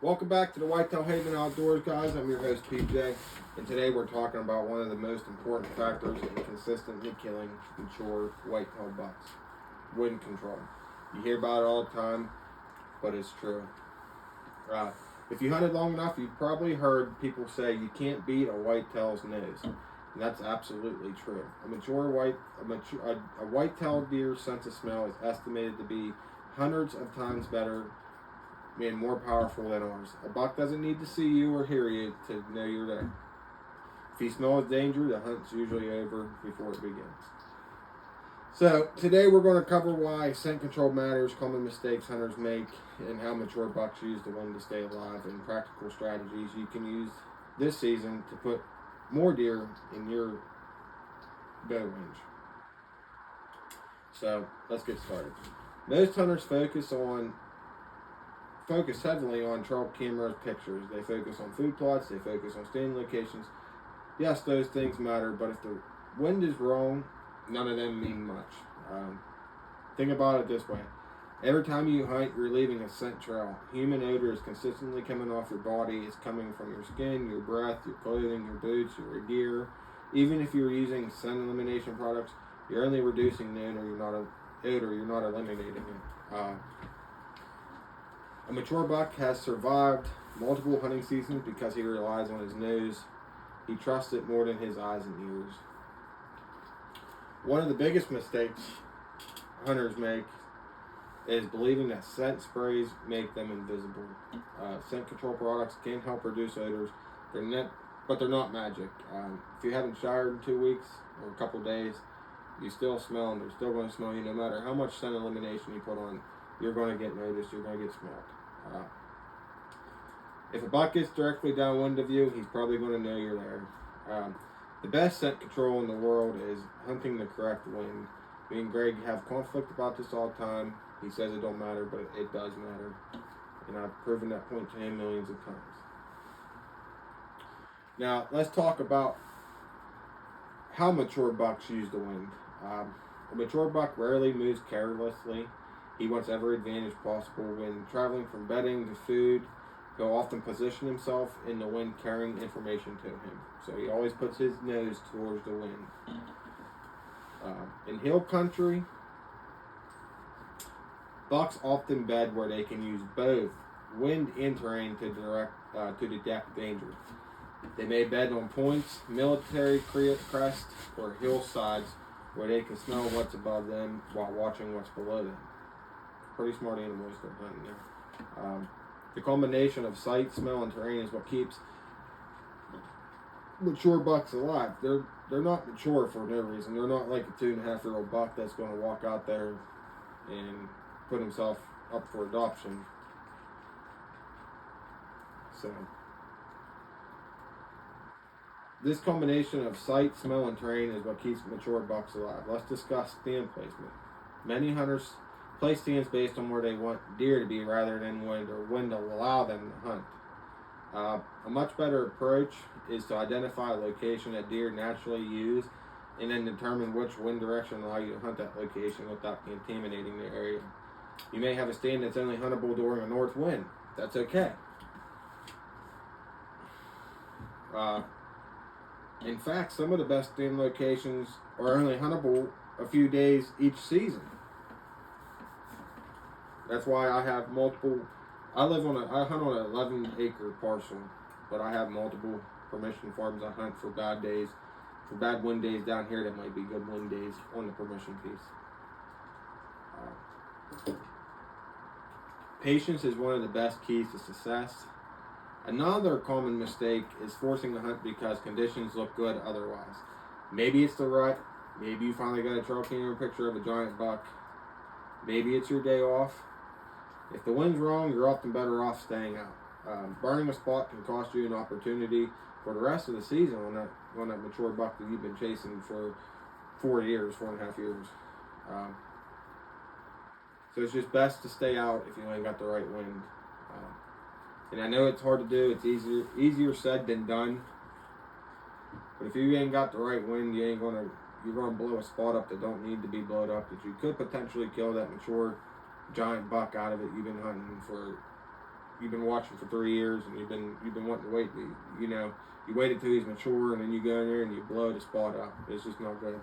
Welcome back to the Whitetail Haven Outdoors, guys. I'm your host, PJ, and today we're talking about one of the most important factors in consistently killing mature whitetail bucks: wind control. You hear about it all the time, but it's true. If you hunted long enough, you've probably heard people say you can't beat a whitetail's nose, and that's absolutely true. A whitetail deer's sense of smell is estimated to be hundreds of times better and more powerful than ours. A buck doesn't need to see you or hear you to know you're there. If he smells danger, the hunt's usually over before it begins. So today we're going to cover why scent control matters, common mistakes hunters make, and how mature bucks use the wind to stay alive, and practical strategies you can use this season to put more deer in your bow range. So let's get started. Most hunters focus heavily on trail camera pictures. They focus on food plots, they focus on standing locations. Yes, those things matter, but if the wind is wrong, none of them mean much. Think about it this way. Every time you hunt, you're leaving a scent trail. Human odor is consistently coming off your body. It's coming from your skin, your breath, your clothing, your boots, your gear. Even if you're using scent elimination products, you're only reducing the odor, you're not eliminating it. A mature buck has survived multiple hunting seasons because he relies on his nose. He trusts it more than his eyes and ears. One of the biggest mistakes hunters make is believing that scent sprays make them invisible. Scent control products can help reduce odors, but they're not magic. If you haven't showered in 2 weeks or a couple days, you still smell them. They're still going to smell you no matter how much scent elimination you put on. You're going to get noticed, you're going to get smelled. If a buck gets directly downwind of you, he's probably going to know you're there. The best scent control in the world is hunting the correct wind. Me and Greg have conflict about this all the time. He says it don't matter, but it does matter. And I've proven that point to him millions of times. Now, let's talk about how mature bucks use the wind. A mature buck rarely moves carelessly. He wants every advantage possible. When traveling from bedding to food, he'll often position himself in the wind, carrying information to him. So he always puts his nose towards the wind. In hill country, bucks often bed where they can use both wind and terrain to detect danger. They may bed on points, military crests, or hillsides where they can smell what's above them while watching what's below them. Pretty smart animals they're hunting there. The combination of sight, smell, and terrain is what keeps mature bucks alive. They're not mature for no reason. They're not like a 2.5-year-old buck that's going to walk out there and put himself up for adoption. So this combination of sight, smell, and terrain is what keeps mature bucks alive. Let's discuss stand placement. Many hunters place stands based on where they want deer to be rather than wind, or wind to allow them to hunt. A much better approach is to identify a location that deer naturally use and then determine which wind direction will allow you to hunt that location without contaminating the area. You may have a stand that's only huntable during a north wind. That's okay. In fact, some of the best stand locations are only huntable a few days each season. That's why I have multiple. I hunt on an 11-acre parcel, but I have multiple permission farms I hunt for bad days, for bad wind days down here that might be good wind days on the permission piece. Patience is one of the best keys to success. Another common mistake is forcing the hunt because conditions look good otherwise. Maybe it's the rut. Maybe you finally got a trail camera picture of a giant buck. Maybe it's your day off. If the wind's wrong, you're often better off staying out. Burning a spot can cost you an opportunity for the rest of the season on that mature buck that you've been chasing for 4.5 years. So it's just best to stay out if you ain't got the right wind. And I know it's hard to do. It's easier said than done. But if you ain't got the right wind, you're gonna blow a spot up that don't need to be blown up, that you could potentially kill that mature giant buck out of it you've been hunting for you've been watching for 3 years and you've been wanting to wait. You know, you wait until he's mature and then you go in there and you blow the spot up. It's just not good.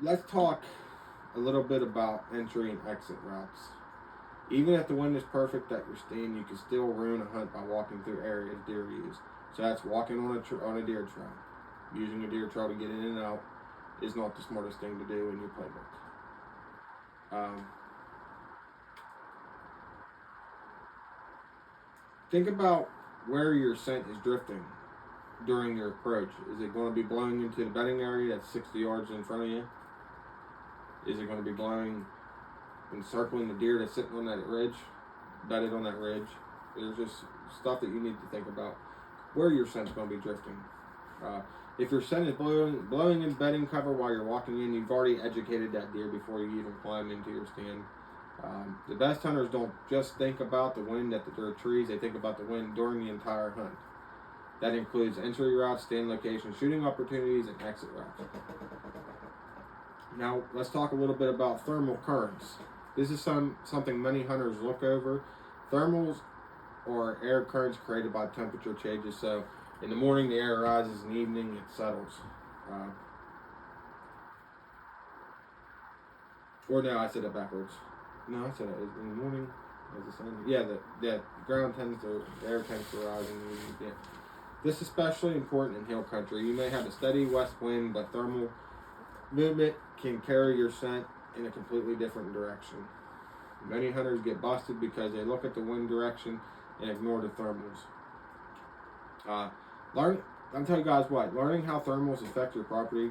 Let's talk a little bit about entry and exit routes. Even if the wind is perfect at your stand, you can still ruin a hunt by walking through areas deer use. So that's walking on a deer trail. Using a deer trail to get in and out is not the smartest thing to do in your playbook. Think about where your scent is drifting during your approach. Is it going to be blowing into the bedding area that's 60 yards in front of you? Is it going to be blowing and circling the deer that's sitting on that ridge, bedded on that ridge? There's just stuff that you need to think about where your scent's going to be drifting. If your scent is blowing in bedding cover while you're walking in, you've already educated that deer before you even climb into your stand. The best hunters don't just think about the wind at the trees, they think about the wind during the entire hunt. That includes entry routes, stand locations, shooting opportunities, and exit routes. Now, let's talk a little bit about thermal currents. This is something many hunters look over. Thermals are air currents created by temperature changes. So, in the morning, the air rises, in the evening, it settles. Or no, I said it backwards. No, I said it in the morning. As the sun, the ground the air tends to rise in the evening. Yeah. This is especially important in hill country. You may have a steady west wind, but thermal movement can carry your scent in a completely different direction. Many hunters get busted because they look at the wind direction and ignore the thermals. I'll tell you guys what, learning how thermals affect your property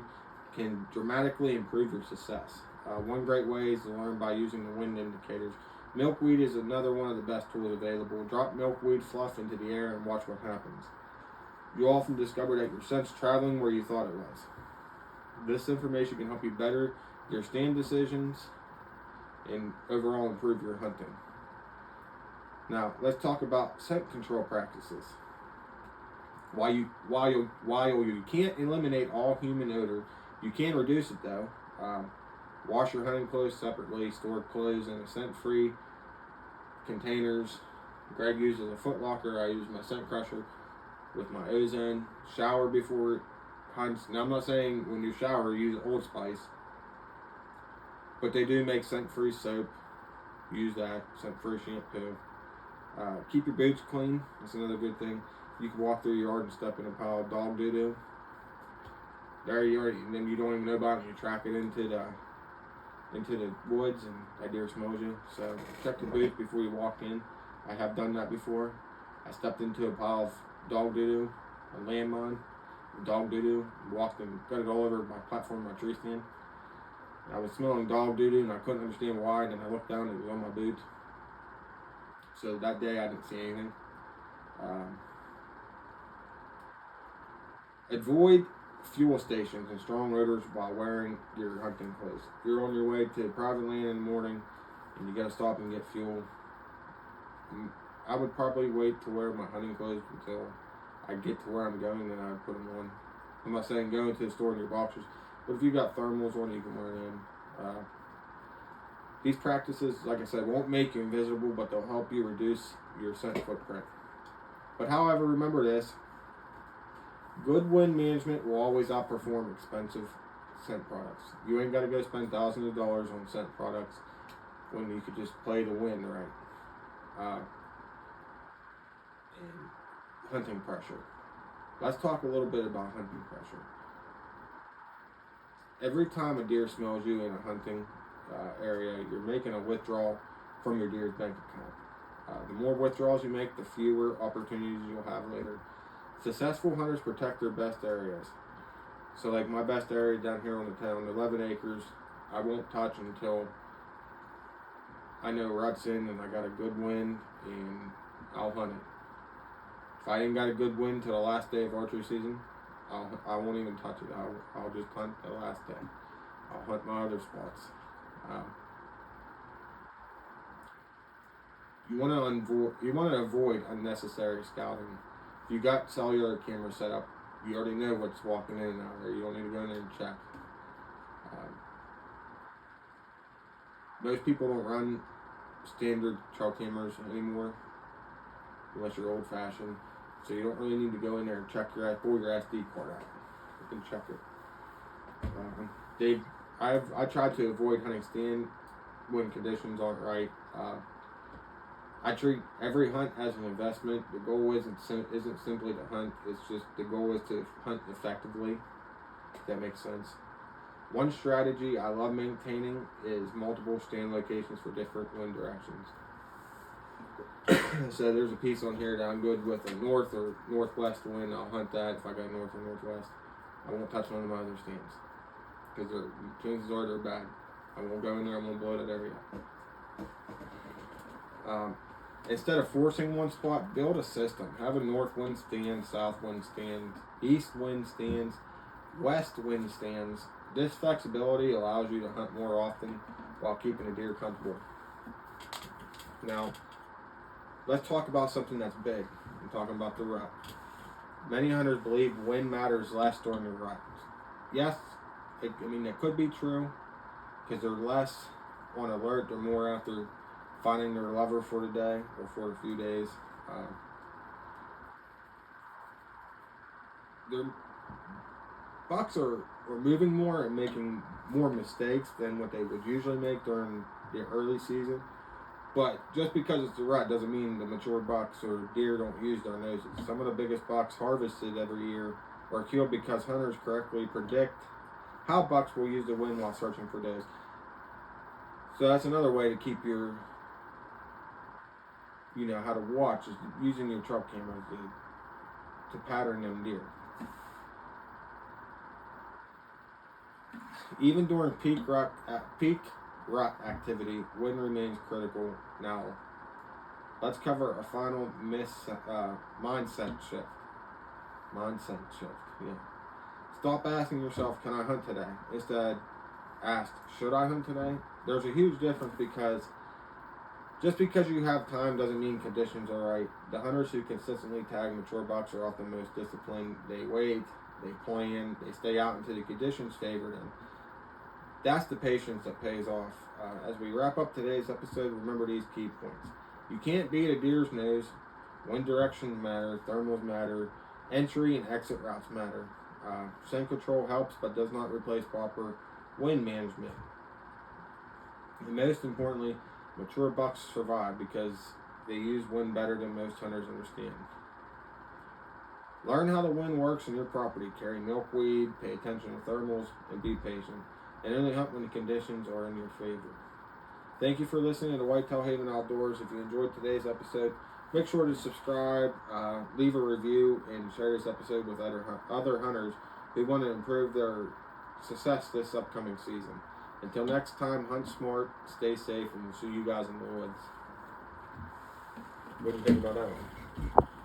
can dramatically improve your success. One great way is to learn by using the wind indicators. Milkweed is another one of the best tools available. Drop milkweed fluff into the air and watch what happens. You'll often discover that your scent's traveling where you thought it was. This information can help you better your stand decisions and overall improve your hunting. Now, let's talk about scent control practices. While you can't eliminate all human odor, you can reduce it though. Wash your hunting clothes separately. Store clothes in scent-free containers. Greg uses a foot locker. I use my scent crusher with my ozone. Shower before hunts. Now, I'm not saying when you shower use Old Spice, but they do make scent-free soap. Use that. Scent-free shampoo. Keep your boots clean. That's another good thing. You can walk through your yard and step in a pile of dog doo-doo. There you are, and then you don't even know about it, and you track it into the woods, and that deer smells you. So check the boots before you walk in. I have done that before. I stepped into a pile of dog doo-doo, a landmine, dog doo-doo, walked and got it all over my platform, my tree stand. And I was smelling dog doo-doo, and I couldn't understand why. And then I looked down, and it was on my boots. So that day I didn't see anything. Avoid fuel stations and strong odors while wearing your hunting clothes. If you're on your way to private land in the morning and you gotta stop and get fuel, I would probably wait to wear my hunting clothes until I get to where I'm going, then I would put them on. I'm not saying go into the store in your boxers, but if you got thermals on, you can wear them. These practices, like I said, won't make you invisible, but they'll help you reduce your scent footprint. But however, remember this. Good wind management will always outperform expensive scent products. You ain't got to go spend thousands of dollars on scent products when you could just play the wind right. And hunting pressure. Let's talk a little bit about hunting pressure. Every time a deer smells you in a hunting area, you're making a withdrawal from your deer's bank account. The more withdrawals you make, the fewer opportunities you'll have later. Successful hunters protect their best areas. So like my best area down here on the town, 11 acres, I won't touch until I know rut's in and I got a good wind, and I'll hunt it. If I ain't got a good wind till the last day of archery season, I won't even touch it. I'll just hunt the last day. I'll hunt my other spots. You want to avoid unnecessary scouting. If you got cellular cameras set up You already know what's walking in and out there. You don't need to go in there and check. Most people don't run standard trail cameras anymore, unless you're old fashioned. So you don't really need to go in there and check pull your SD card out. You can check it. I try to avoid hunting stand when conditions aren't right. I treat every hunt as an investment. The goal isn't simply to hunt. It's just the goal is to hunt effectively. If that makes sense. One strategy I love maintaining is multiple stand locations for different wind directions. So there's a piece on here that I'm good with a north or northwest wind. I'll hunt that if I go north or northwest. I won't touch one of my other stands because chances are they're bad. I won't go in there. I'm gonna blow that area up. Instead of forcing one spot, build a system. Have a north wind stand, south wind stand, east wind stands, west wind stands. This flexibility allows you to hunt more often while keeping a deer comfortable. Now, let's talk about something that's big. I'm talking about the rut. Many hunters believe wind matters less during the rut. Yes, it could be true because they're less on alert. They're more after finding their lover for the day or for a few days. Their bucks are moving more and making more mistakes than what they would usually make during the early season. But just because it's a rut doesn't mean the mature bucks or deer don't use their noses. Some of the biggest bucks harvested every year are killed because hunters correctly predict how bucks will use the wind while searching for does. So that's another way to keep your, how to watch is using your trail cameras to pattern them deer. Even during peak rut activity, wind remains critical. Now, let's cover a final mindset shift. Yeah. Stop asking yourself, "Can I hunt today?" Instead, ask, "Should I hunt today?" There's a huge difference because just because you have time doesn't mean conditions are right. The hunters who consistently tag mature bucks are often most disciplined. They wait, they plan, they stay out until the conditions favor them. That's the patience that pays off. As we wrap up today's episode, remember these key points. You can't beat a deer's nose. Wind directions matter. Thermals matter. Entry and exit routes matter. Scent control helps but does not replace proper wind management. And most importantly, mature bucks survive because they use wind better than most hunters understand. Learn how the wind works in your property. Carry milkweed, pay attention to thermals, and be patient. And only hunt when the conditions are in your favor. Thank you for listening to Whitetail Haven Outdoors. If you enjoyed today's episode, make sure to subscribe, leave a review, and share this episode with other hunters who want to improve their success this upcoming season. Until next time, hunt smart, stay safe, and we'll see you guys in the woods. What do you think about that one?